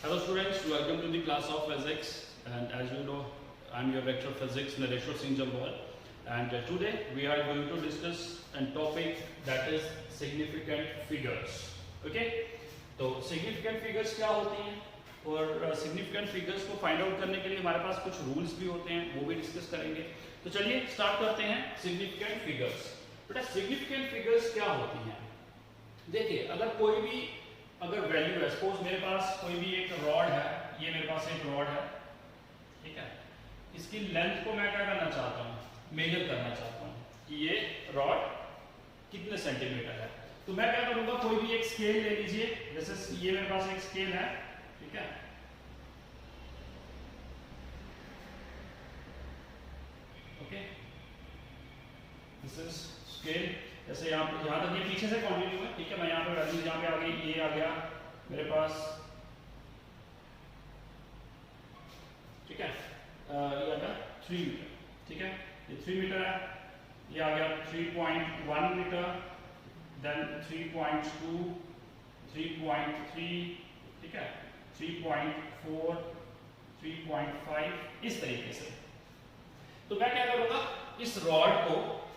Hello students, welcome to the class of physics, and as you know I am your lecturer of physics Nareshwar Singh Jambal, and today we are going to discuss a topic that is significant figures. Okay, तो significant figures क्या होती हैं और significant figures को find out करने के लिए हमारे पास कुछ rules भी होते हैं, वो भी discuss करेंगे। तो चलिए start करते हैं significant figures। बेटा significant figures क्या होती हैं? देखिए अगर वैल्यू है, सपोज मेरे पास कोई भी एक रॉड है, ये मेरे पास एक रॉड है, ठीक है, इसकी लेंथ को मैं क्या करना चाहता हूँ, मेजर करना चाहता हूँ कि ये रॉड कितने सेंटीमीटर है। तो मैं क्या करूंगा, कोई भी एक स्केल ले लीजिए, जैसे ये मेरे पास एक स्केल है, ठीक है, ओके, दिस इज स्केल। जैसे यहाँ तक ये पीछे से कंटिन्यू है, ठीक है, मैं यहाँ पे वैल्यू यहाँ पे आ गई, ये आ गया मेरे पास, ठीक है, ये आ गया 3 मीटर, ठीक है, ये 3 मीटर है, ये आ गया 3.1 मीटर, देन 3.2, 3.3, ठीक है, 3.4, 3.5, इस तरीके से। तो मैं क्या करूंगा, इस रॉड को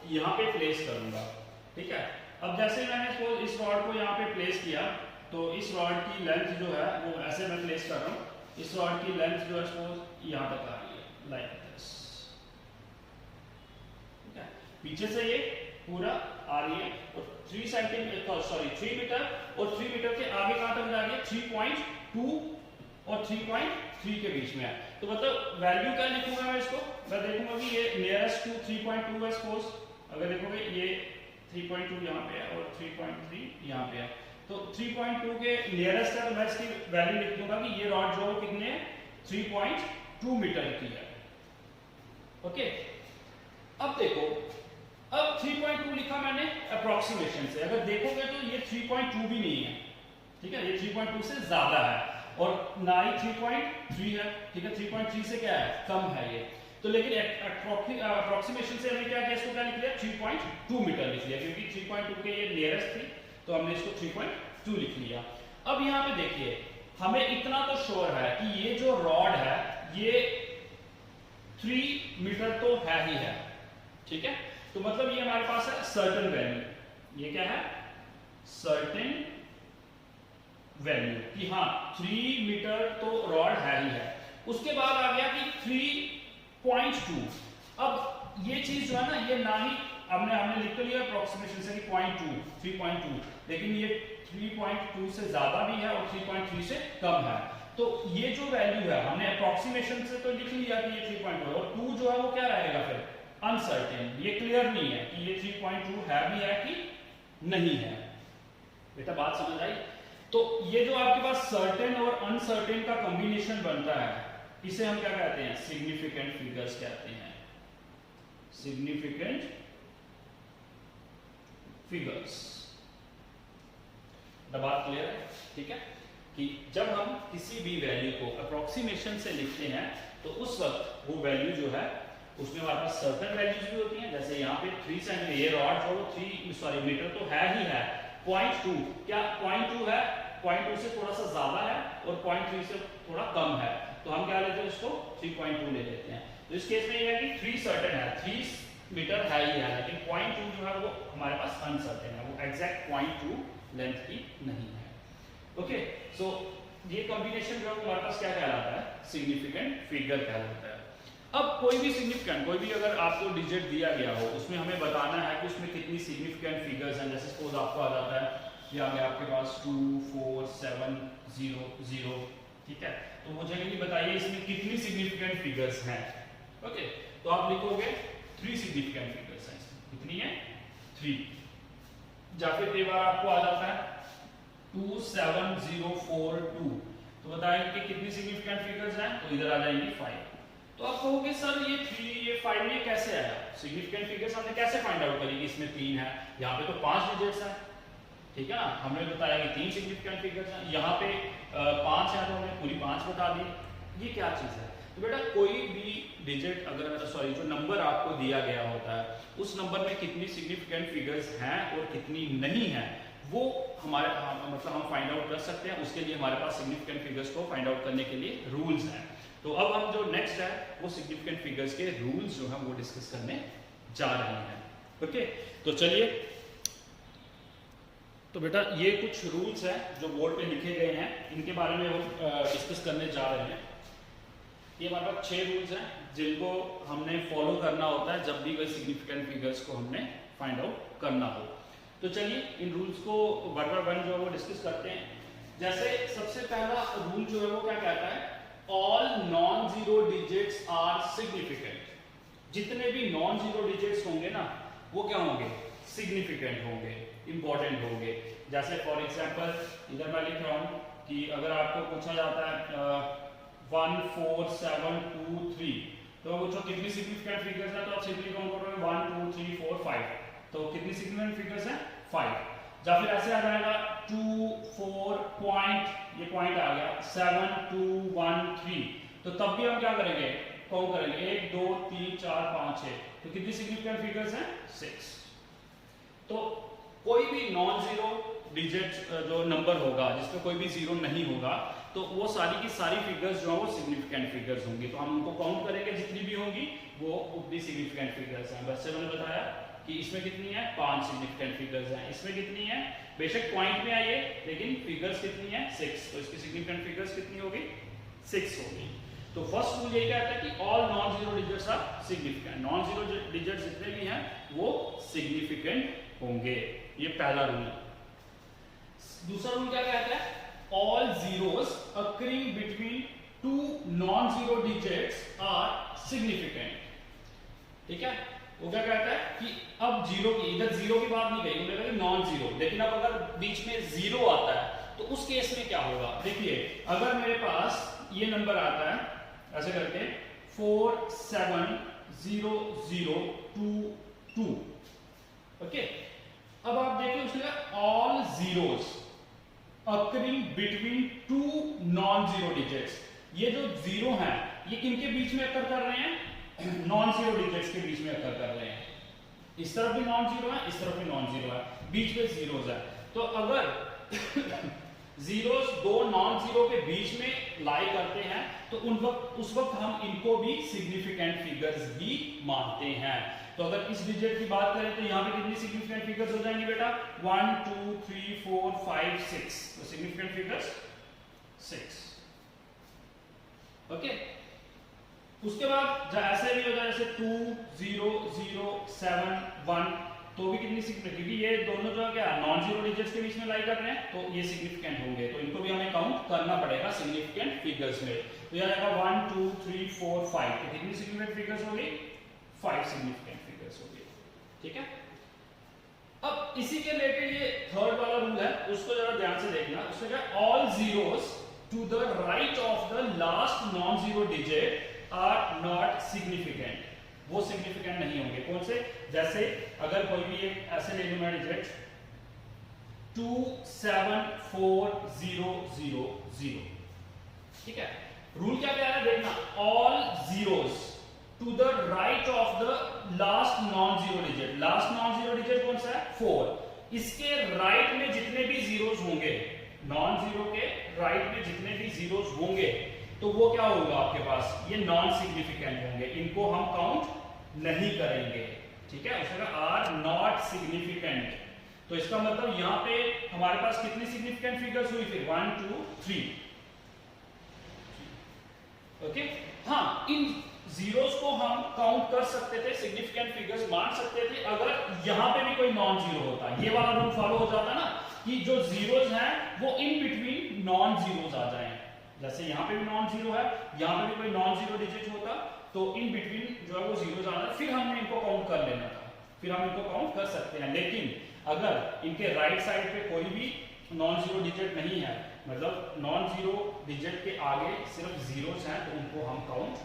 यहाँ पे प्लेस करूंगा, ठीक है। अब जैसे मैंने इस रॉड को यहाँ पे प्लेस किया, तो इस रॉड की लेंथ जो है वो ऐसे मैं प्लेस कर रहा हूँ, इस रॉड की लेंथ जो है सपोज यहाँ तक आ रही है, लाइक दिस, ठीक है, पीछे से ये पूरा आ रही है, और 3 मीटर, और 3 मीटर के आगे कहाँ तक जा रही है, 3.2 और 3.3 के बीच में है। तो मतलब वैल्यू क्या लिखूंगा मैं इसको, मैं देखूंगा कि ये नियरेस्ट टू 3.2 है, सपोज अगर देखोगे ये 3.2 यहाँ पे है और 3.3 यहाँ पे है, तो 3.2 के नियरेस्ट है, तो मैं इसकी वैल्यू लिख दूंगा कि ये रॉड जो कितने 3.2 मीटर की है। ओके, अब देखो, अब 3.2 लिखा मैंने अप्रोक्सीमेशन से, अगर देखोगे तो ये 3.2 भी नहीं है, ठीक है, ये 3.2 से ज्यादा है, और ना ही 3.3 है, ठीक है, 3.3 से क्या है, कम है ये। तो लेकिन अप्रोक्सीमेशन से हमने क्या किया, इसको क्या लिख लिया, 3.2 मीटर लिख लिया, क्योंकि 3.2 के ये नियरेस्ट थी, तो हमने इसको 3.2 लिख लिया। अब यहाँ पे देखिए, हमें इतना तो श्योर है कि ये जो रॉड है ये 3 मीटर तो है ही है, ठीक है, तो मतलब ये हमारे पास है सर्टेन वैल्यू, ये क्या है, सर्टेन वैल्यू कि हाँ 3 मीटर तो रॉड है ही है। उसके बाद आ गया कि 3.2, अब ये चीज जो है ना, ये ना ही हमने लिख तो लिया अप्रोक्सीमेशन से कि 3.2, लेकिन ये 3.2 से ज्यादा भी है और 3.3 से कम है, तो ये जो वैल्यू है हमने अप्रोक्सीमेशन से तो लिख लिया कि ये 3.2 है, और 2 जो है वो क्या रहेगा फिर, अनसर्टेन, ये क्लियर नहीं है कि ये 3.2 है भी है कि नहीं है। बेटा बात समझ आई? तो ये जो आपके पास सर्टेन और अनसर्टेन का कॉम्बिनेशन बनता है, इसे हम क्या कहते हैं, सिग्निफिकेंट फिगर्स कहते हैं, सिग्निफिकेंट फिगर्स। बात क्लियर है? ठीक है, कि जब हम किसी भी वैल्यू को अप्रोक्सीमेशन से लिखते हैं तो उस वक्त वो वैल्यू जो है उसमें हमारे पास सर्टेन वैल्यूज भी होती हैं, जैसे यहाँ पे 3 सेंटीमीटर, ये रॉड जो 3 मीटर तो है ही है, 0.2 क्या 0.2 है, 0.2 से थोड़ा सा ज्यादा है और 0.3 से थोड़ा कम है, तो हम क्या लेते हैं, इसको 3.2 ले लेते हैं। तो इस केस में ये है कि 3 सर्टेन है, 3 मीटर है ही है, लेकिन 0.2 जो है वो हमारे पास अनसर्टेन है, वो एग्जैक्ट 0.2 लेंथ की नहीं है। ओके, सो ये कॉम्बिनेशन जो है हमारे पास क्या कहलाता है, सिग्निफिकेंट फिगर कहलाता है। अब कोई भी सिग्निफिकेंट, कोई भी अगर आपको डिजिट दिया गया हो, उसमें हमें बताना है कि उसमें कितनी सिग्निफिकेंट फिगर्स हैं। जैसे सपोज आपको आ जाता है, ये आ गया आपके पास 2 4 7 0 0, ठीक है, तो मुझे ये बताइए इसमें कितनी सिग्निफिकेंट फिगर्स हैं। ओके, तो आप लिखोगे 3 सिग्निफिकेंट फिगर्स हैं, कितनी है, 3, या फिर कई बार आपको आ जाता है 2 7 0 4 2, तो बताएं कि कितनी सिग्निफिकेंट फिगर्स हैं, तो इधर आ जाएंगे 5। तो आप कहोगे सर ये 3 ये 5 ये कैसे आया, सिग्निफिकेंट फिगर्स हमने कैसे फाइंड आउट करी कि इसमें 3 है, यहाँ पे तो 5 डिजिट्स हैं, ठीक है ना, हमने बताया कि 3 सिग्निफिकेंट फिगर्स हैं, यहाँ पे 5 है तो हमने पूरी 5 बता दी, ये क्या चीज है। तो बेटा कोई भी डिजिट अगर जो नंबर आपको दिया गया होता है, उस नंबर में कितनी सिग्निफिकेंट फिगर्स हैं और कितनी नहीं है, वो हमारे मतलब हम फाइंड आउट कर सकते हैं। उसके लिए हमारे पास सिग्निफिकेंट फिगर्स को फाइंड आउट करने के लिए रूल्स हैं। तो अब हम जो नेक्स्ट है वो सिग्निफिकेंट फिगर्स के रूल्स जो है वो डिस्कस करने जा रहे हैं। ओके, तो चलिए, तो बेटा ये कुछ रूल्स हैं जो बोर्ड पे लिखे गए हैं, इनके बारे में हम डिस्कस करने जा रहे हैं। ये हमारे पास 6 रूल्स हैं जिनको हमने फॉलो करना होता है जब भी कोई सिग्निफिकेंट फिगर्स को हमने फाइंड आउट करना हो। तो चलिए इन रूल्स को वन बाय वन जो है वो डिस्कस करते हैं। जैसे सबसे पहला रूल जो है वो क्या कहता है, all non zero digits are significant. जितने भी नॉन जीरो डिजिट्स होंगे ना वो क्या होंगे, सिग्निफिकेंट होंगे, इंपॉर्टेंट होंगे। जैसे फॉर एग्जांपल इधर मैं लिख रहा हूं कि अगर आपको पूछा जाता है 1 4 7 2 3, तो पूछो कितनी सिग्निफिकेंट फिगर्स है, तो आप सिंपली काउंट करोगे 1 2 3 4 5, तो कितनी सिग्निफिकेंट फिगर्स हैं 5। या फिर ऐसे आ जाएगा 2 4 पॉइंट, ये पॉइंट आ गया 7 2 1 3, तो तब भी हम क्या करेंगे, काउंट करेंगे 1 2 3 4 5 6, तो कितनी सिग्निफिकेंट फिगर्स हैं 6। तो कोई भी नॉन जीरो डिजिट जो नंबर होगा जिसमें कोई भी जीरो नहीं होगा, तो वो सारी की सारी फिगर्स जो है वो सिग्निफिकेंट फिगर्स होंगी। तो हम उनको काउंट करेंगे, जितनी भी होंगी वो उतनी सिग्निफिकेंट फिगर्स हैं। वैसे मैंने बताया कि इसमें कितनी है 5 सिग्निफिकेंट फिगर्स हैं, इसमें कितनी है, बेशक पॉइंट में आइए लेकिन फिगर्स कितनी है 6, तो इसकी सिग्निफिकेंट फिगर्स कितनी होगी 6 होगी। तो फर्स्ट रूल यही कहता है कि all non zero digits are significant. Non zero digits जितने भी हैं वो सिग्निफिकेंट होंगे, ये पहला रूल है। दूसरा रूल क्या कहता है, all zeros occurring between two non-zero digits are significant। ठीक है, वो क्या कहता है कि अब जीरो की, इधर जीरो की बात नहीं कही, उन्होंने कहा नॉन जीरो, लेकिन अब अगर बीच में जीरो आता है तो उस केस में क्या होगा। देखिए अगर मेरे पास ये नंबर आता है ऐसे करके 4 7 0 0 2 2, ओके, अब आप देखिए उसने all zeros occurring between two non-zero digits। ये जो जीरो हैं ये किनके बीच में अकर कर रहे हैं, नॉन जीरो डिजिट्स के बीच में अकर कर रहे हैं। इस तरफ भी नॉन जीरो है, इस तरफ भी नॉन जीरो है, बीच में जीरोस है। तो अगर जीरोस दो नॉन जीरो के बीच में लाई करते हैं तो उस वक्त हम इनको भी सिग्निफिकेंट फिगर्स भी मानते हैं। तो अगर इस डिजिट की बात करें तो यहाँ पे कितनी सिग्निफिकेंट फिगर्स हो जाएंगी बेटा 1 2 3 4 5 6, तो सिग्निफिकेंट फिगर्स 6। ओके, उसके बाद ऐसे भी हो जाए जैसे 2 0 0 7 1, तो भी कितनी सिग्निफिकेंट, क्योंकि ये दोनों जो है क्या नॉन जीरो डिजिट्स के बीच में लाई कर रहे हैं तो ये सिग्निफिकेंट होंगे, तो इनको भी हमें काउंट करना पड़ेगा सिग्निफिकेंट फिगर्स में। तो यह आएगा 1 2 3 4 5, तो कितनी सिग्निफिकेंट फिगर्स होगी 5 सिग्निफिकेंट फिगर्स होगी। ठीक है, अब इसी के रिलेटेड ये थर्ड वाला रूल है, उसको जरा ध्यान से देखना। उसमें क्या, all zeros to the right of the last non zero digit are not significant, वो सिग्निफिकेंट नहीं होंगे। कौन से, जैसे अगर कोई भी एक ऐसे ले लूं मैं डिजिट 2 7 4 0 0 0, ठीक है, रूल क्या कह रहा है देखना, all zeros to the right of the last non zero digit. Last non zero digit कौन सा है 4, इसके राइट में जितने भी जीरोस होंगे, नॉन जीरो के राइट में जितने भी जीरोस होंगे तो वो क्या होगा आपके पास, ये नॉन सिग्निफिकेंट होंगे, इनको हम काउंट नहीं करेंगे। ठीक है, उसका आर नॉट सिग्निफिकेंट। तो इसका मतलब यहां पे हमारे पास कितनी सिग्निफिकेंट फिगर्स हुई फिर 1 2 3। ओके, हाँ, इन जीरोस को हम काउंट कर सकते थे, सिग्निफिकेंट फिगर्स मान सकते थे अगर यहां पे भी कोई नॉन जीरो होता। ये वाला रूल फॉलो हो जाता ना कि जो जीरोस हैं वो इन बिटवीन नॉन जीरोस आ जाएं। जैसे यहां पे भी नॉन जीरो है, यहां पे भी कोई नॉन जीरो डिजिट होता तो इन बिटवीन जो है वो जीरोस आ जाए, फिर हमने इनको काउंट कर लेना था, फिर हम इनको काउंट कर सकते हैं। लेकिन अगर इनके राइट साइड पे कोई भी नॉन जीरो डिजिट नहीं है, मतलब नॉन जीरो डिजिट के आगे सिर्फ जीरोस हैं, तो उनको हम काउंट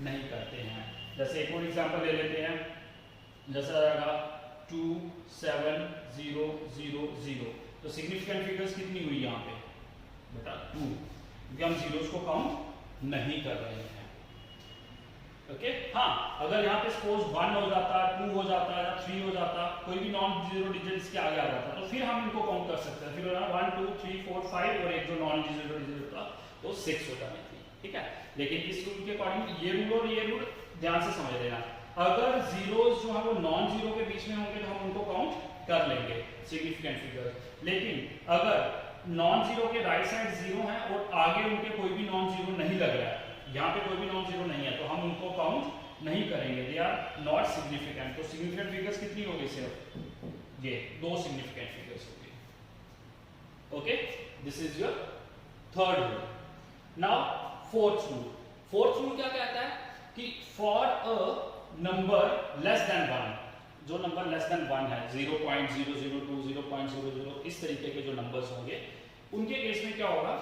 नहीं करते हैं। जैसे एक और एग्जांपल ले लेते हैं, जैसा रहेगा 2 7 0 0 0, तो सिग्निफिकेंट फिगर्स कितनी हुई यहाँ पे बेटा 2, क्योंकि हम जीरोस को काउंट नहीं कर रहे हैं। ओके हाँ, अगर यहाँ पे सपोज 1 हो जाता, 2 हो जाता या 3 हो जाता, कोई भी नॉन जीरो डिजिट इसके आगे आ जाता, तो फिर हम इनको काउंट कर सकते हैं। फिर 1 2 3 4 5 और एक जो नॉन जीरो डिजिट होता तो 6 हो जानी थी, ठीक है। लेकिन इस रूल के अकॉर्डिंग ये रूल और ये रूल ध्यान से समझ लेना, अगर जीरोस जो है वो नॉन जीरो के बीच में होंगे तो हम उनको काउंट कर लेंगे सिग्निफिकेंट फिगर। लेकिन अगर नॉन जीरो के राइट साइड जीरो है और आगे उनके कोई भी नॉन जीरो नहीं लग रहा है, यहाँ पे कोई भी नॉन जीरो नहीं है, तो हम उनको काउंट नहीं करेंगे, दे आर नॉट सिग्निफिकेंट। तो सिग्निफिकेंट फिगर्स कितनी हो गई, सिर्फ ये 2 सिग्निफिकेंट फिगर्स हो गई। Okay, this is your third rule. Now fourth rule. Fourth rule क्या कहता है कि for a number less than 1, जो नंबर लेस देन 1 है, 0.002 0.00 इस तरीके के जो नंबर्स होंगे, उनके केस में क्या होगा,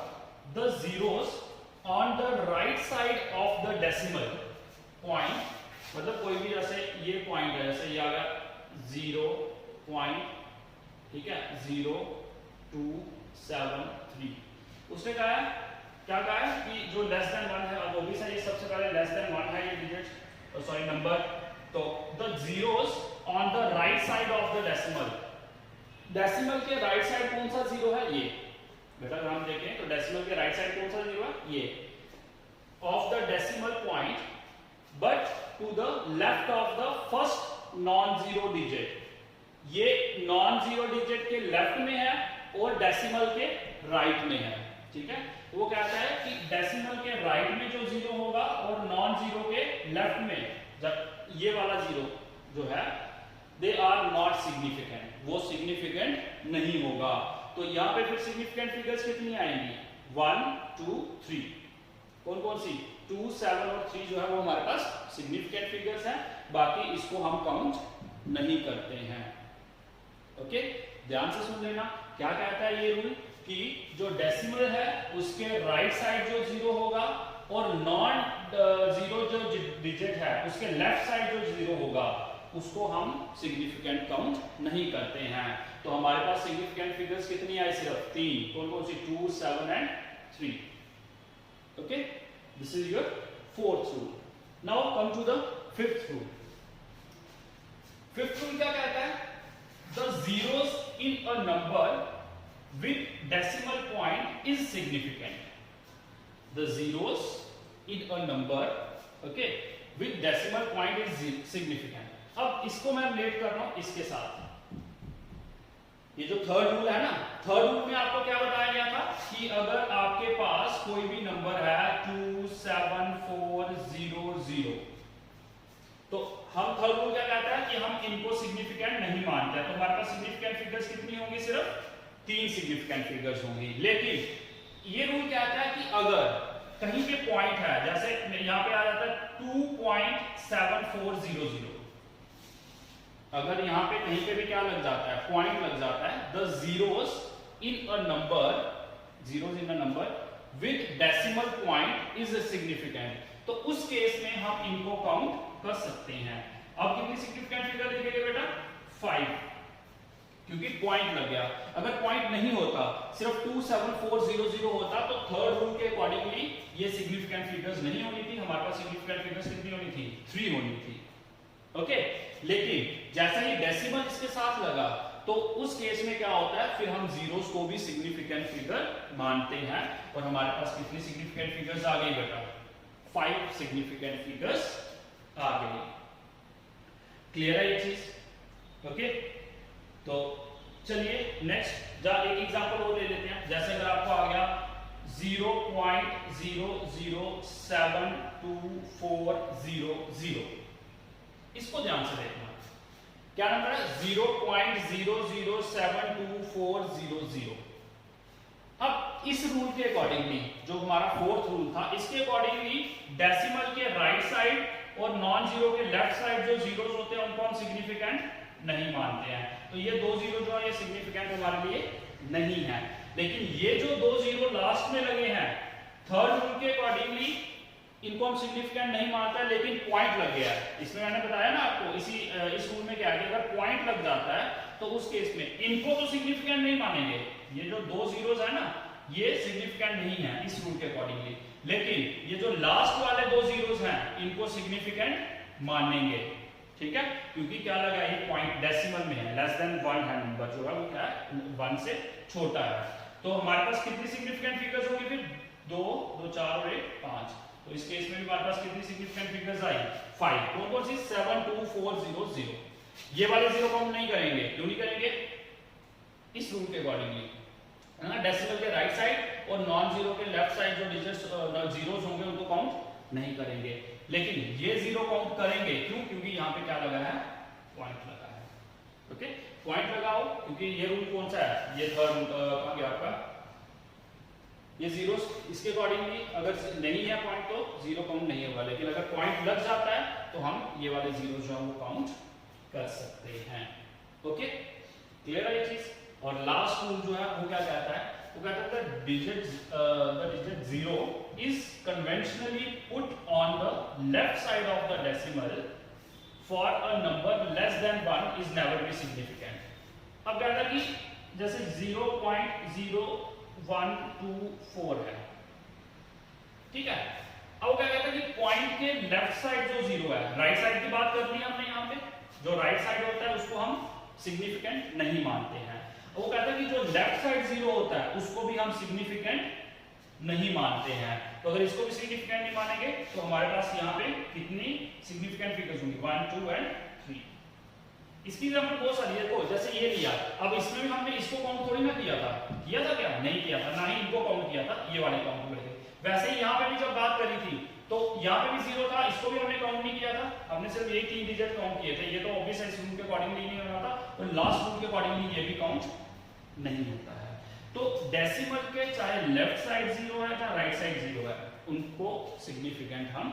the zeros on the right side of the decimal point, मतलब कोई भी जैसे ये पॉइंट है, जैसे ये आ गया 0 पॉइंट, ठीक है, 0 2 7 3, उसने कहा है, क्या कहा है कि जो लेस देन 1 है, अब ऑब्वियसली ये सबसे पहले लेस देन 1 है ये डिजिट, सॉरी नंबर, तो the zeros on the right side of the decimal, decimal के राइट साइड कौन सा जीरो है, ये बेटा अगर हम देखें तो डेसिमल के राइट साइड कौन सा जीरो है, ये, of the decimal point but to the left of the first non zero digit, ये नॉन जीरो डिजिट के लेफ्ट में है और डेसिमल के राइट में है, ठीक है। वो कहता है कि डेसिमल के राइट में जो जीरो होगा और नॉन जीरो के लेफ्ट में, जब ये वाला जीरो जो है, दे आर नॉट सिग्निफिकेंट, वो सिग्निफिकेंट नहीं होगा। तो यहां पे फिर सिग्निफिकेंट फिगर्स कितनी आएंगी, 1 2 3, कौन कौन सी, 2 7 और 3 जो है वो हमारे पास सिग्निफिकेंट फिगर्स हैं, बाकी इसको हम काउंट नहीं करते हैं। ओके, ध्यान से सुन लेना, क्या कहता है ये रूल कि जो डेसिमल है उसके राइट साइड जो जीरो होगा और नॉन जीरो जो डिजिट है उसके लेफ्ट साइड जो जीरो होगा उसको हम सिग्निफिकेंट काउंट नहीं करते हैं। तो हमारे पास सिग्निफिकेंट फिगर्स कितनी आई, सिर्फ 3, कौन कौन सी, 2 7 and 3। Okay, this is your fourth rule. Now come to the fifth rule. Fifth rule क्या कहता है, the zeros in a number with decimal point is significant. The zeros in a number, okay, with decimal point is significant. अब इसको मैं relate कर रहा हूं इसके साथ, ये जो थर्ड रूल है ना, थर्ड रूल में आपको क्या बताया गया था कि अगर आपके पास कोई भी नंबर है 2 7 4 0 0, तो हम थर्ड रूल क्या कहता है कि हम इनको सिग्निफिकेंट नहीं मानते, तो हमारे पास सिग्निफिकेंट फिगर्स कितनी होंगी, सिर्फ 3 सिग्निफिकेंट फिगर्स होंगी। लेकिन ये रूल कहता है कि अगर कहीं पे पॉइंट है, जैसे यहां पे आ जाता है 2.7400, अगर यहां पे कहीं पे भी क्या लग जाता है, पॉइंट लग जाता है, the zeros in a number, zeros in a number with decimal point is significant, तो उस केस में हम इनको काउंट कर सकते हैं। अब कितनी सिग्निफिकेंट फिगर लिखेंगे बेटा, 5, क्योंकि पॉइंट लग गया। अगर पॉइंट नहीं होता, सिर्फ 27400 होता, तो थर्ड रूल के अकॉर्डिंगली ये सिग्निफिकेंट फिगर्स नहीं होनी थी, हमारे पास सिग्निफिकेंट फिगर्स कितनी होनी थी, 3 होनी थी। ओके, लेकिन जैसा ही डेसिमल इसके साथ लगा, तो उस केस में क्या होता है, फिर हम जीरोस को भी सिग्निफिकेंट फिगर मानते हैं, और हमारे पास कितनी सिग्निफिकेंट फिगर्स आ गई बेटा, 5 सिग्निफिकेंट फिगर्स आ गई। क्लियर है ये चीज? ओके, तो चलिए नेक्स्ट एक एग्जांपल और ले लेते हैं। जैसे अगर आपको आ गया 0.0072400, इसको ध्यान से देखना, क्या नंबर है, 0.0072400। अब इस रूल के अकॉर्डिंगली, जो हमारा फोर्थ रूल था, इसके अकॉर्डिंगली डेसिमल के राइट साइड और नॉन जीरो के लेफ्ट साइड जो जीरोस होते हैं उनको हम सिग्निफिकेंट नहीं मानते हैं। तो ये 2 जीरो जो है ये सिग्निफिकेंट हमारे लिए नहीं है। लेकिन ये जो 2 जीरो लास्ट में लगे हैं, थर्ड रूल के अकॉर्डिंगली इनको हम सिग्निफिकेंट नहीं मानते, लेकिन पॉइंट लग गया है। इसमें मैंने बताया ना आपको, इस रूल में क्या है कि अगर पॉइंट लग जाता है तो उस केस में इनको तो सिग्निफिकेंट नहीं मानेंगे। ये जो 2 जीरोस है ना, ये सिग्निफिकेंट नहीं है इस रूल के अकॉर्डिंगली, लेकिन ये जो लास्ट वाले दो जीरोस हैं इनको सिग्निफिकेंट मानेंगे, ठीक है, क्योंकि क्या लगा ये पॉइंट डेसिमल में है, लेस देन 1 है नंबर जो है वो क्या है 1 से छोटा है। तो हमारे पास कितनी सिग्निफिकेंट फिगर्स होंगी फिर 2 2 4 और 1 5। तो इस केस में भी हमारे पास कितनी सिग्निफिकेंट फिगर्स आई 5। कौन कौन सी 7 2 4 0 0। ये वाले जीरो काउंट नहीं करेंगे, क्यों नहीं करेंगे, इस रूल के अकॉर्डिंगली है ना, डेसिमल के राइट साइड और नॉन जीरो के लेफ्ट साइड जो डिजिट्स जीरोस होंगे उनको काउंट नहीं करेंगे, लेकिन ये जीरो काउंट करेंगे। क्यों, क्योंकि यहाँ पे क्या लगा है पॉइंट लगा है। ओके, पॉइंट लगाओ, क्योंकि ये रूल कौन सा है, ये थर्ड कहां गया आपका, ये जीरोस, इसके अकॉर्डिंगली अगर नहीं है पॉइंट तो जीरो काउंट नहीं होगा, लेकिन अगर पॉइंट लग जाता है तो हम ये वाले जीरो जो है वो काउंट कर सकते हैं। ओके, क्लियर है ये चीज। और लास्ट रूल जो है वो क्या कहता है, वो कहता है the digit 0 is conventionally put on the left side of the decimal for a number less than 1 is never be significant। अब कहता है कि जैसे 0.01224 है, ठीक है, अब क्या कहता है कि पॉइंट के लेफ्ट साइड जो जीरो है, राइट साइड की बात करनी है हमने यहाँ पे, जो राइट साइड होता है उसको हम सिग्निफिकेंट नहीं मानते हैं। वो कहता है कि जो लेफ्ट साइड जीरो होता है उसको भी हम सिग्निफिकेंट नहीं मानते हैं। तो अगर इसको भी सिग्निफिकेंट नहीं मानेंगे तो हमारे पास यहाँ पे कितनी सिग्निफिकेंट फिगर्स होंगी 1 2 एंड 3। इसकी एग्जांपल बहुत सारी है, देखो जैसे ये लिया, अब इसमें भी हमने इसको काउंट थोड़ी ना किया था क्या, नहीं किया था, ना ही इनको काउंट किया था, ये वाले काउंट हुए थे। वैसे ही यहाँ पे भी जब बात करी थी तो यहाँ पे भी जीरो था, इसको भी हमने काउंट नहीं किया था, हमने सिर्फ ये 3 डिजिट काउंट किए थे। ये तो ऑब्वियस है, इस रूल के अकॉर्डिंगली नहीं होना था, और लास्ट रूल के अकॉर्डिंगली ये भी काउंट नहीं होता है। तो डेसिमल के चाहे लेफ्ट साइड जीरो है चाहे राइट साइड जीरो है, उनको सिग्निफिकेंट हम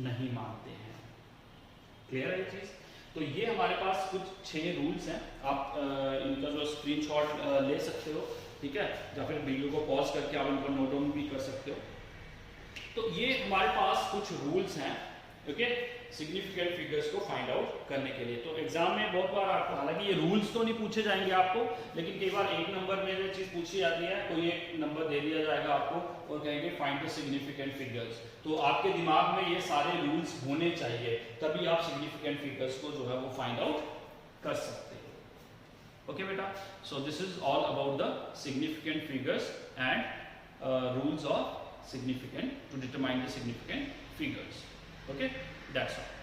नहीं मानते हैं। क्लियर है ये चीज। तो ये हमारे पास कुछ 6 रूल्स हैं, आप इनका जो स्क्रीनशॉट ले सकते हो, ठीक है, या फिर वीडियो को पॉज करके आप इनको नोट डाउन भी कर सकते हो। तो ये हमारे पास कुछ रूल्स हैं, ओके, सिग्निफिकेंट फिगर्स को फाइंड आउट करने के लिए। तो एग्जाम में बहुत बार आपको, हालांकि ये रूल्स तो नहीं पूछे जाएंगे आपको, लेकिन कई बार एक नंबर में ये चीज पूछी जाती है, कोई एक नंबर दे दिया जाएगा आपको और कहेंगे फाइंड द सिग्निफिकेंट फिगर्स। तो आपके दिमाग में ये सारे रूल्स होने चाहिए, तभी आप सिग्निफिकेंट फिगर्स को जो है वो फाइंड आउट कर सकते हो। ओके बेटा, so this is all about the significant figures and rules of significant to determine the significant figures. Okay, that's all.